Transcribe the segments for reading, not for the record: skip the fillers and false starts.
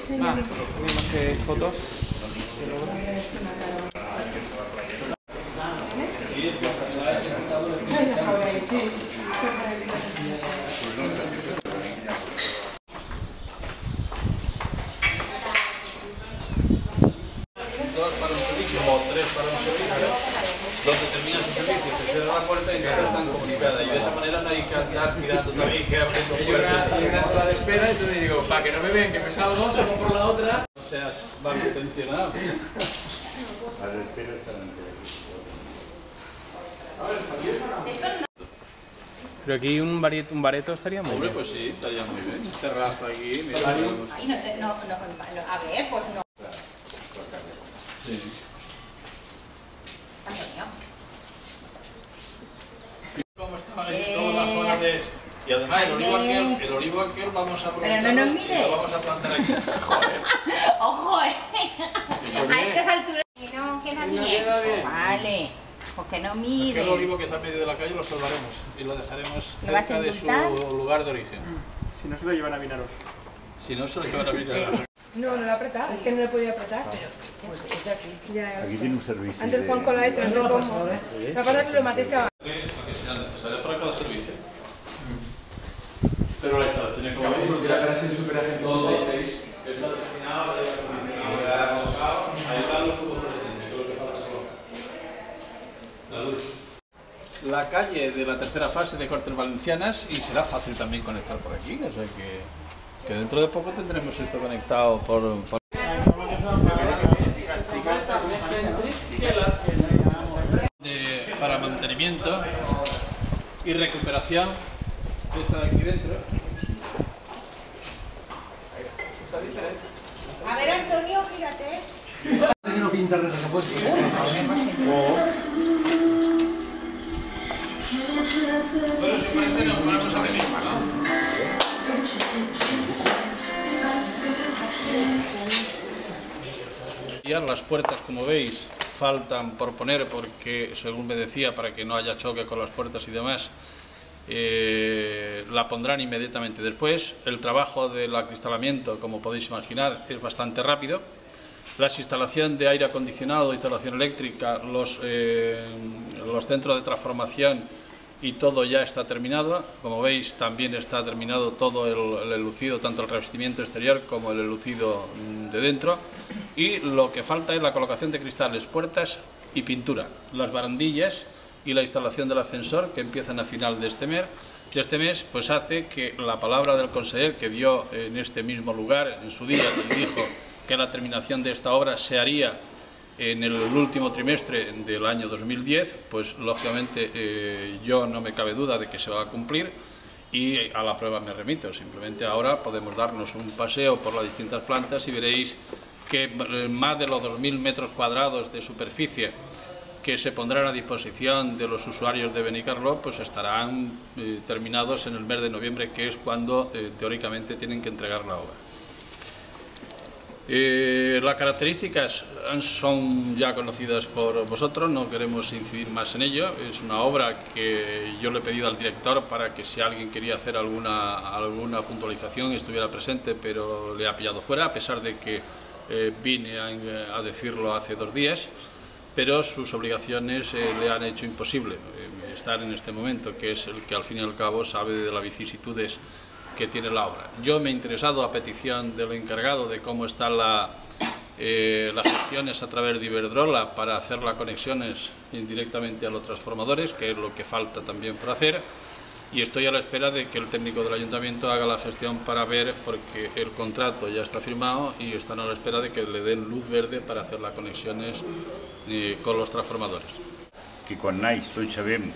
Subimos fotos. Dos para un servicio o tres para un servicio, donde termina su servicio, se cierra la puerta y entonces están comunicadas. Y de esa manera no hay que andar tirando también, que abriendo puertas. Hay una sala de espera, entonces digo, para que no me vean que me salgo por la otra. No seas mal intencionado. Las esperas estarán Pero aquí un bareto estaría muy Hombre, bien. pues sí, estaría muy bien. Terraza aquí, mira. Ay, a ver, pues no. Sí. ¿Cómo estaban aquí todas las zonas de...? Y además el olivo aquel vamos a aprovechar. Pero no nos mires. Y lo vamos a plantar aquí. Joder. ¡Ojo! A estas alturas que no queda bien. Vale, porque no mire. Aquel olivo que está en medio de la calle lo salvaremos y lo dejaremos ¿Lo vas a cerca de su intentar? lugar de origen. Si no se lo llevan a Vinaros. Si no, se lo llevan a mirar. No, no lo he apretado, es que no lo he podido apretar. Pues es así. Ya, Aquí tiene un servicio. antes Juanco lo ha hecho, no sé cómo. La cosa es que lo matéis que va. Que sea necesario para cada servicio. Pero la instalación como veis, Para ser superagente todo 86. está destinado para ahí están los tubos fluorescentes, que es lo que falta colocar. La luz. La calle de la tercera fase de Cortes Valencianas y será fácil también conectar por aquí, o sea que dentro de poco tendremos esto conectado por... para mantenimiento y recuperación de esta de aquí dentro. Está diferente. A ver, Antonio, fíjate. No pinta res a puerta. Bueno, si parece nos ponemos a venir, ¿no? Las puertas, como veis, faltan por poner porque, según me decía, para que no haya choque con las puertas y demás, la pondrán inmediatamente después. El trabajo del acristalamiento, como podéis imaginar, es bastante rápido. La instalación de aire acondicionado, instalación eléctrica, los centros de transformación y todo ya está terminado. Como veis, también está terminado todo el enlucido, tanto el revestimiento exterior como el enlucido de dentro. Y lo que falta es la colocación de cristales, puertas y pintura. Las barandillas y la instalación del ascensor, que empiezan a final de este mes, pues hace que la palabra del conseller que dio en este mismo lugar en su día, y dijo que la terminación de esta obra se haría en el último trimestre del año 2010, pues lógicamente yo no me cabe duda de que se va a cumplir y a la prueba me remito. Simplemente ahora podemos darnos un paseo por las distintas plantas y veréis que más de los 2.000 metros cuadrados de superficie que se pondrán a disposición de los usuarios de Benicarló pues estarán terminados en el mes de noviembre, que es cuando teóricamente tienen que entregar la obra. Las características son ya conocidas por vosotros, no queremos incidir más en ello. Es una obra que yo le he pedido al director para que si alguien quería hacer alguna puntualización estuviera presente, pero le ha pillado fuera, a pesar de que vine a decirlo hace 2 días, pero sus obligaciones le han hecho imposible estar en este momento, que es el que al fin y al cabo sabe de las vicisitudes que tiene la obra. Yo me he interesado, a petición del encargado, de cómo están las gestiones a través de Iberdrola para hacer las conexiones indirectamente a los transformadores, que es lo que falta también por hacer, y estoy a la espera de que el técnico del ayuntamiento haga la gestión para ver, porque el contrato ya está firmado y están a la espera de que le den luz verde para hacer las conexiones con los transformadores. Que quan naix tots sabem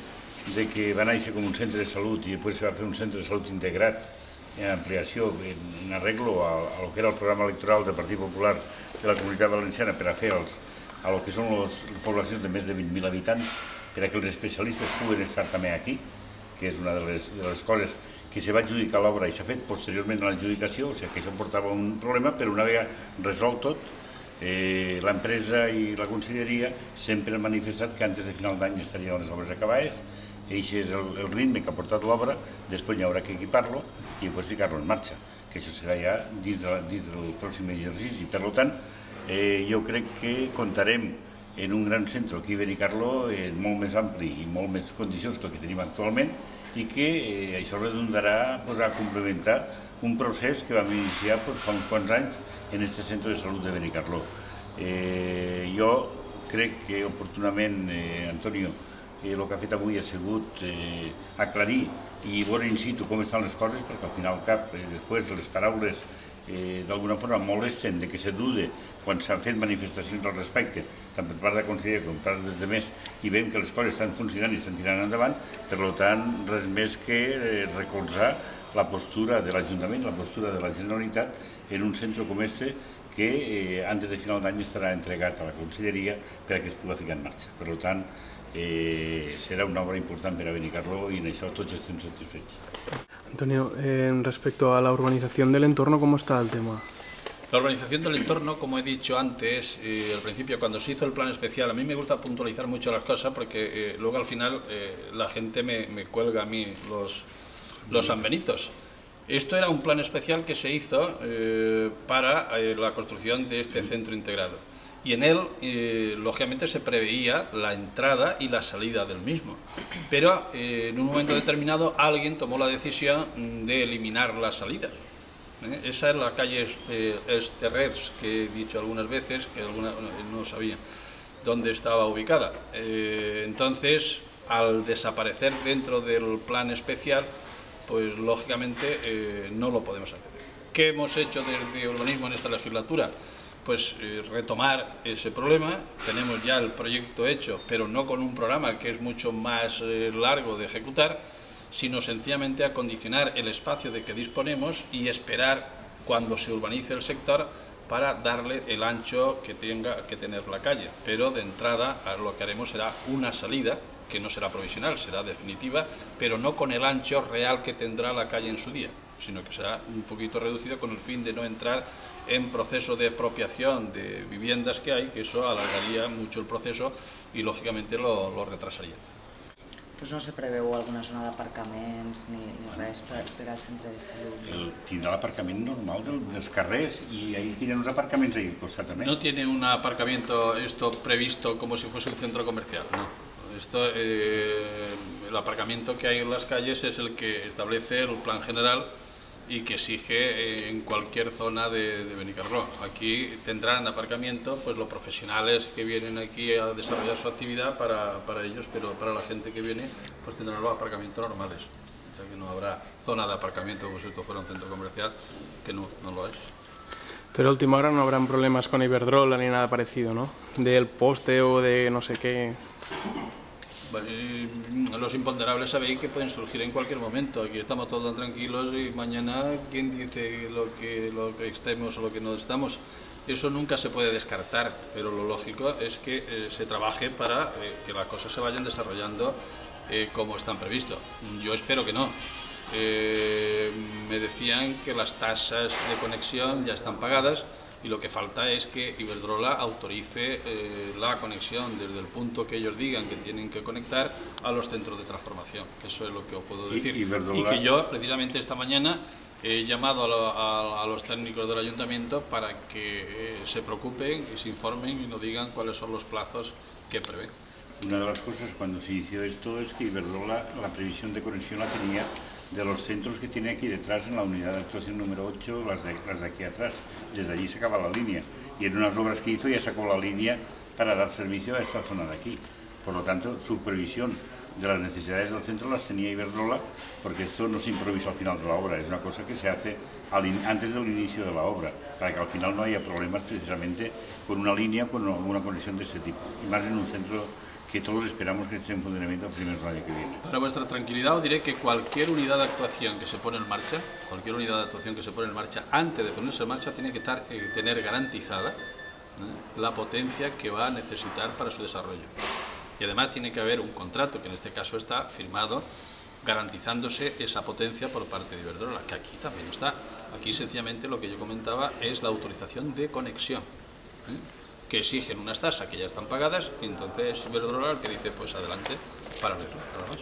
de que va néixer com un centre de salut i després se va fer un centre de salut integrat en ampliació, en arreglo a lo que era el programa electoral del Partit Popular de la Comunitat Valenciana per a fer a lo que són les poblacions de més de 20.000 habitants, per a que els especialistes puguen estar també aquí, que és una de les coses que se va adjudicar l'obra i s'ha fet posteriorment a l'adjudicació, o sigui que això portava un problema, però una vegada resolt tot, l'empresa i la conselleria sempre han manifestat que antes de final d'any estarien les obres acabades. Aquest és el ritme que ha portat l'obra, després hi haurà que equipar-lo i després ficar-lo en marxa. que això serà ja dins del pròxim exercici. Per tant, jo crec que comptarem en un gran centre aquí a Benicarló molt més ampli i molt més condicions que el que tenim actualment i que això redundarà a complementar un procés que vam iniciar fa uns quants anys en aquest centre de salut de Benicarló. Jo crec que oportunament, Antonio, el que ha fet avui ha sigut aclarir i veure in situ com estan les coses, perquè al final després les paraules d'alguna forma molesten de que se dude quan s'han fet manifestacions al respecte, tant per part de conseller com per part dels altres, i veiem que les coses estan funcionant i estan tirant endavant. Per tant, res més que recolzar la postura de l'Ajuntament, la postura de la Generalitat en un centre com este que antes de final d'any estarà entregat a la Conselleria perquè es pugui ficar en marxa. Per tant, será una obra importante para Benicarló y en eso todos estén satisfechos. Antonio, respecto a la urbanización del entorno, ¿cómo está el tema? La urbanización del entorno, como he dicho antes, al principio cuando se hizo el plan especial, a mí me gusta puntualizar mucho las cosas porque luego al final la gente me cuelga a mí los sanbenitos. Esto era un plan especial que se hizo para la construcción de este centro integrado. Y en él, lógicamente, se preveía la entrada y la salida del mismo. Pero en un momento determinado alguien tomó la decisión de eliminar las salidas. Esa es la calle Esterrers, que he dicho algunas veces, que alguna no sabía dónde estaba ubicada. Entonces, al desaparecer dentro del plan especial, pues lógicamente no lo podemos hacer. ¿Qué hemos hecho desde urbanismo en esta legislatura? Pues retomar ese problema. Tenemos ya el proyecto hecho, pero no con un programa que es mucho más largo de ejecutar, sino sencillamente acondicionar el espacio de que disponemos y esperar cuando se urbanice el sector para darle el ancho que tenga que tener la calle. Pero de entrada lo que haremos será una salida, que no será provisional, será definitiva, pero no con el ancho real que tendrá la calle en su día, sino que será un poquito reducido con el fin de no entrar en proceso de expropiación de viviendas que hay, que eso alargaría mucho el proceso y lógicamente lo retrasaría. Pues no se preveu alguna zona d'aparcaments ni res per al centre de salut? Tindrà l'aparcament normal dels carrers y ahí tienen unos aparcamientos ahí al costat també. No tiene un aparcamiento esto previsto como si fuese un centro comercial, no. El aparcamiento que hay en las calles es el que establece el plan general y que exige en cualquier zona de Benicarló. Aquí tendrán aparcamiento pues los profesionales que vienen aquí a desarrollar su actividad para ellos, pero para la gente que viene pues tendrán los aparcamientos normales. O sea que no habrá zona de aparcamiento como si esto fuera un centro comercial, que no lo es. Pero a última hora no habrán problemas con Iberdrola ni nada parecido, ¿no? Del poste o de no sé qué. Los imponderables sabéis que pueden surgir en cualquier momento. Aquí estamos todos tan tranquilos y mañana quién dice lo que estemos o lo que no estamos. Eso nunca se puede descartar, pero lo lógico es que se trabaje para que las cosas se vayan desarrollando como están previstos. Yo espero que no. Me decían que las tasas de conexión ya están pagadas y lo que falta es que Iberdrola autorice la conexión desde el punto que ellos digan que tienen que conectar a los centros de transformación. Eso es lo que os puedo decir. Y que yo, precisamente esta mañana, he llamado a los técnicos del ayuntamiento para que se preocupen y se informen y nos digan cuáles son los plazos que prevén. Una de las cosas cuando se inició esto es que Iberdrola la previsión de conexión la tenía de los centros que tiene aquí detrás en la unidad de actuación número 8, las de aquí atrás. Desde allí se acaba la línea y en unas obras que hizo ya sacó la línea para dar servicio a esta zona de aquí. Por lo tanto, su previsión de las necesidades del centro las tenía Iberdrola, porque esto no se improvisa al final de la obra, es una cosa que se hace antes del inicio de la obra, para que al final no haya problemas precisamente con una línea, con alguna conexión de este tipo, y más en un centro que todos esperamos que esté en funcionamiento el primer año que viene. Para vuestra tranquilidad os diré que cualquier unidad de actuación que se pone en marcha, antes de ponerse en marcha tiene que tener garantizada la potencia que va a necesitar para su desarrollo. Y además tiene que haber un contrato, que en este caso está firmado, garantizándose esa potencia por parte de Iberdrola, que aquí también está. Aquí sencillamente lo que yo comentaba es la autorización de conexión, que exigen unas tasas que ya están pagadas, y entonces Iberdrola el que dice pues adelante para verlo, nada más.